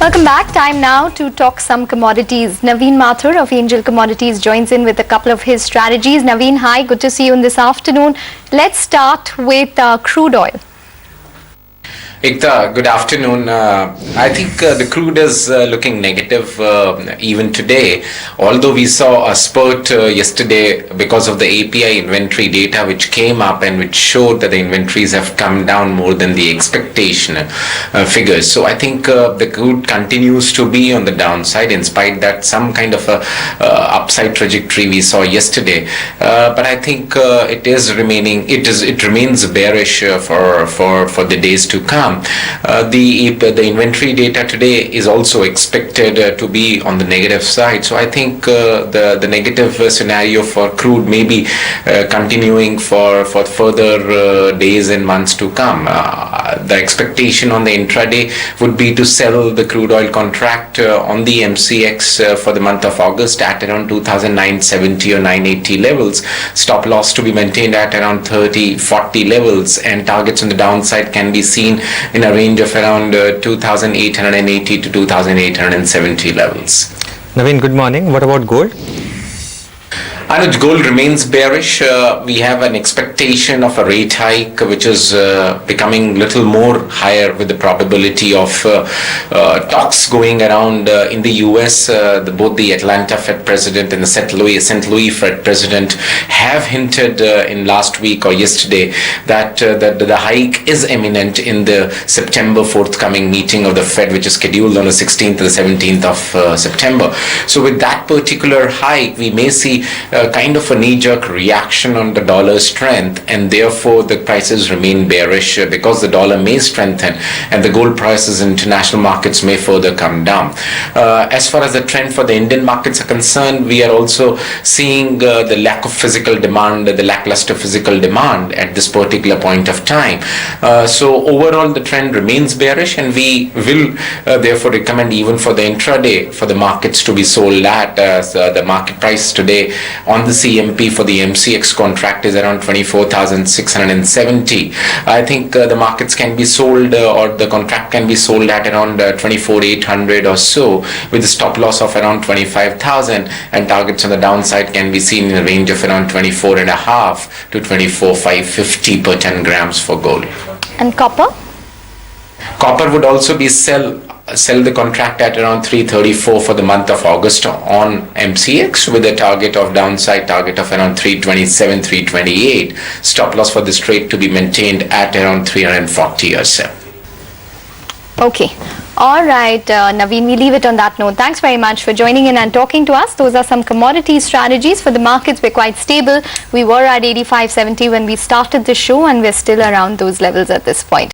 Welcome back. Time now to talk some commodities. Naveen Mathur of Angel Commodities joins in with a couple of his strategies. Naveen, hi. Good to see you in this afternoon. Let's start with crude oil. Ekta, good afternoon. I think the crude is looking negative even today, although we saw a spurt yesterday because of the API inventory data which came up and which showed that the inventories have come down more than the expectation figures. So I think the crude continues to be on the downside in spite that some kind of a upside trajectory we saw yesterday. But I think it remains bearish for the days to come. The inventory data today is also expected to be on the negative side. So I think the negative scenario for crude may be continuing for further days and months to come. The expectation on the intraday would be to sell the crude oil contract on the MCX for the month of August at around 2,970 or 980 levels. Stop loss to be maintained at around 30-40 levels, and targets on the downside can be seen in a range of around 2,880 to 2,870 levels. Naveen, good morning. What about gold? Anuj, gold remains bearish. We have an expectation of a rate hike which is becoming little more higher with the probability of talks going around in the US. Both the Atlanta Fed President and the St. Louis Fed President have hinted in last week or yesterday that the hike is imminent in the September forthcoming meeting of the Fed, which is scheduled on the 16th to the 17th of September. So with that particular hike, we may see kind of a knee-jerk reaction on the dollar strength, and therefore the prices remain bearish because the dollar may strengthen and the gold prices in international markets may further come down. As far as the trend for the Indian markets are concerned, we are also seeing the lack of physical demand, the lackluster physical demand at this particular point of time. So overall the trend remains bearish, and we will therefore recommend even for the intraday for the markets to be sold at the market price today on the CMP for the MCX contract is around 24,670. I think the markets can be sold or the contract can be sold at around 24,800 or so, with a stop loss of around 25,000, and targets on the downside can be seen in a range of around 24.5 to 24,550 per 10 grams for gold. And copper? Copper would also be sell the contract at around 334 for the month of August on MCX, with a downside target of around 327, 328. Stop loss for this trade to be maintained at around 340 or so. Okay. All right, Naveen, we leave it on that note. Thanks very much for joining in and talking to us. Those are some commodity strategies for the markets. We're quite stable. We were at 85.70 when we started the show, and we're still around those levels at this point.